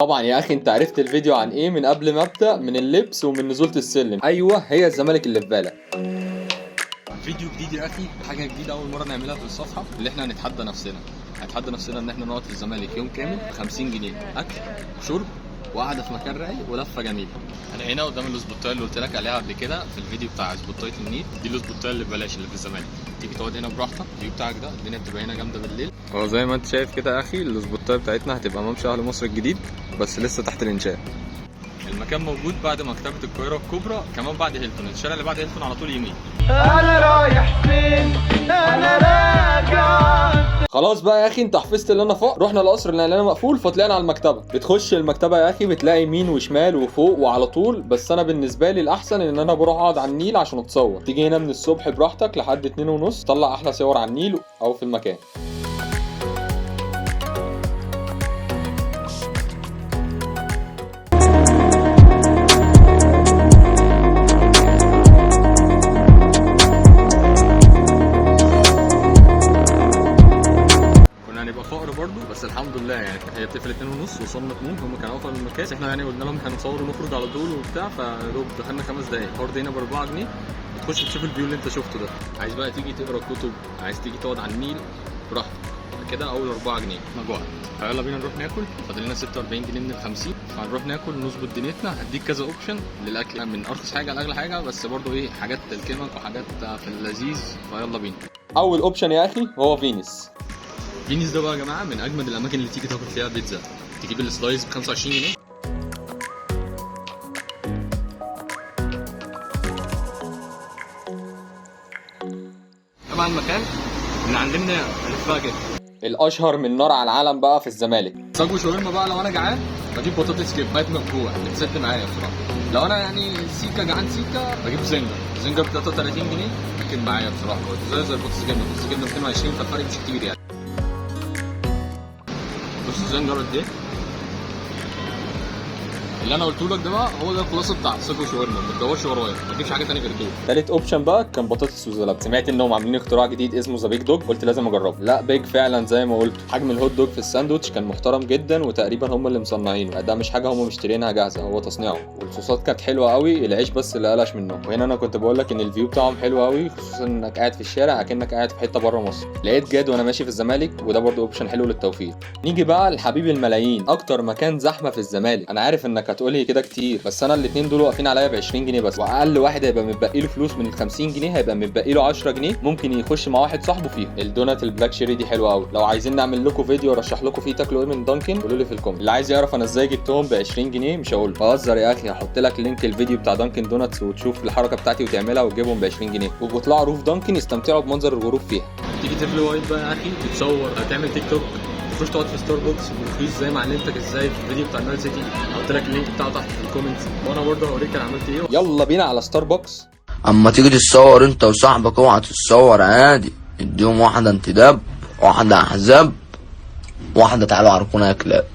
طبعا يا اخي انت عرفت الفيديو عن ايه من قبل ما ابدا، من اللبس ومن نزولة السلم. ايوه هي الزمالك اللي في بالك. فيديو جديد يا اخي، حاجه جديده اول مره نعملها في الصفحه، اللي احنا هنتحدى نفسنا ان احنا نقعد في الزمالك يوم كامل 50 جنيه اكل وشرب وقعده في مكان رايق ولفه جميله. انا هنا قدام الاسبوتايه اللي قلت لك عليها قبل كده في الفيديو بتاع اسبوتايه النيل. دي الاسبوتايه اللي ببلاش اللي في الزمالك، تيجي تقعد هنا براحتك، الفيو بتاعك ده الدنيا بتبقى هنا جامده بالليل. هو زي ما انت شايف كده يا اخي، الاسبوتايه بتاعتنا هتبقى ممشى اهل مصر الجديد بس لسه تحت الانشاء. المكان موجود بعد مكتبه القاهره الكبرى، كمان بعد هيلتون، الشارع اللي بعد هيلتون على طول يمين. انا رايح فين انا راجع. خلاص بقى يا اخي انت حفظت اللي انا فوق. رحنا القصر اللي انا مقفول فطلعنا على المكتبه. بتخش المكتبه يا اخي بتلاقي يمين وشمال وفوق وعلى طول، بس انا بالنسبه لي الاحسن ان انا بروح اقعد على النيل عشان اتصور. تيجي هنا من الصبح براحتك لحد 2:30 طلع احلى صور على النيل او في المكان. هنبقى فقر برضه بس الحمد لله، يعني هي بتقفل 2:30 وصلنا 2، هم كانوا اقفل من المكان بس احنا يعني قلنا لهم هنصور ونخرج على طول وبتاع، فدوب دخلنا 5 دقايق. الفرد هنا ب4 جنيه بتخش تشوف الفيو اللي انت شفته ده. عايز بقى تيجي تقرا كتب، عايز تيجي تقعد على النيل براحتك كده. اول 4 جنيه مجوعة. فيلا بينا نروح ناكل، فاضل لنا 46 جنيه من ال50، فهنروح ناكل نظبط دنيتنا. هديك كذا اوبشن للاكل من ارخص حاجه لاغلى حاجه، بس برضه ايه حاجات الكمك وحاجات في اللذيذ. فيلا بينا. اول اوبشن يا اخي هو فينيس. فينيس ده بقى يا جماعه من اجمد الاماكن اللي تيجي تاكل فيها بيتزا. تجيب السلايس ب 25 جنيه. طبعا المكان من عندنا الفها جدا، الاشهر من نار على العالم بقى في الزمالك. صاج وشاورما بقى لو انا جعان بجيب بطاطس كده بقيت مفتوح بتسد معايا بصراحه. لو انا يعني سيكا جعان سيكا بجيب زنجر ب 33 جنيه لكن معايا بصراحه زي البطاطس جبنه، بس جبنه 220 فالفرق مش كتير يعني. بص الزنجر قد ايه اللي انا قلته لك ده بقى، هو ده الخلاصه بتاع صاج وشاورما. ما تدورش ورايا، ما تجيبش حاجه ثانيه غير كده. ثالث اوبشن بقى كان بطاطس وزلابيه. سمعت انهم عاملين اختراع جديد اسمه ذا بيج دوج، قلت لازم اجربه. لا بيج فعلا زي ما قلت. حجم الهوت دوج في الساندوتش كان محترم جدا، وتقريبا هم اللي مصنعينه، ده مش حاجه هم مشترينها جاهزه، هو تصنيعه. والصوصات كانت حلوه قوي، العيش بس اللي قلش منه. وهنا انا كنت بقول لك ان الفيو بتاعهم حلو قوي، خصوصا انك قاعد في الشارع اكنك قاعد في حته بره مصر. لقيت جاد وانا ماشي في الزمالك، وده برضو اوبشن حلو للتوفير. نيجي بقى لحبيب الملايين، اكتر مكان زحمه في الزمالك. انا عارف انك هتقولي كده كتير، بس انا الاثنين دول واقفين عليا ب 20 جنيه بس، واقل واحد هيبقى متبقي له فلوس من ال 50 جنيه هيبقى متبقي له 10 جنيه ممكن يخش مع واحد صاحبه فيهم. الدونات البلاك شيري دي حلوه قوي. لو عايزين نعمل لكم فيديو ارشح لكم فيه تاكلوا ايه من دانكن قولوا لي في الكومنت. اللي عايز يعرف انا ازاي جبتهم ب 20 جنيه مش هقول بهزر يا اخي. هحط لك لينك الفيديو بتاع دانكن دوناتس وتشوف الحركه بتاعتي وتعملها وتجيبهم ب 20 جنيه وبيطلعوا روف دانكن يستمتعوا بمنظر الغروب فيها. تيجي تفلي وايت بقى يا اخي، تتصور، هتعمل تيك توك، تخش تقعد في ستاربكس ورخيص زي ما علمتك ازاي في الفيديو بتاع نايل سيتي. هحط لك اللينك بتاعه تحت في الكومنتس، وانا برضه هوريك انا عملت ايه. يلا بينا على ستاربكس. اما تيجي تتصور انت وصاحبك اوعى تتصور عادي، اديهم واحده انتداب، واحده احزاب، واحده تعالوا عرفونا يا كلاب.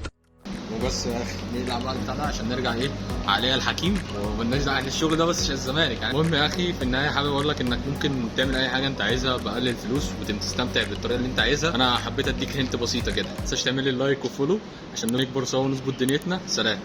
وبس يا اخي نقلع بقى البتاع ده عشان نرجع ايه عليا الحكيم، ومالناش دعوه يعني الشغل ده بس عشان الزمالك يعني. المهم يا اخي في النهايه حابب اقول لك انك ممكن تعمل اي حاجه انت عايزها باقل الفلوس وتستمتع بالطريقه اللي انت عايزها. انا حبيت اديك هنت بسيطه كده، ما تنساش تعمل لي لايك وفولو عشان نكبر سوا ونظبط دنيتنا. سلام.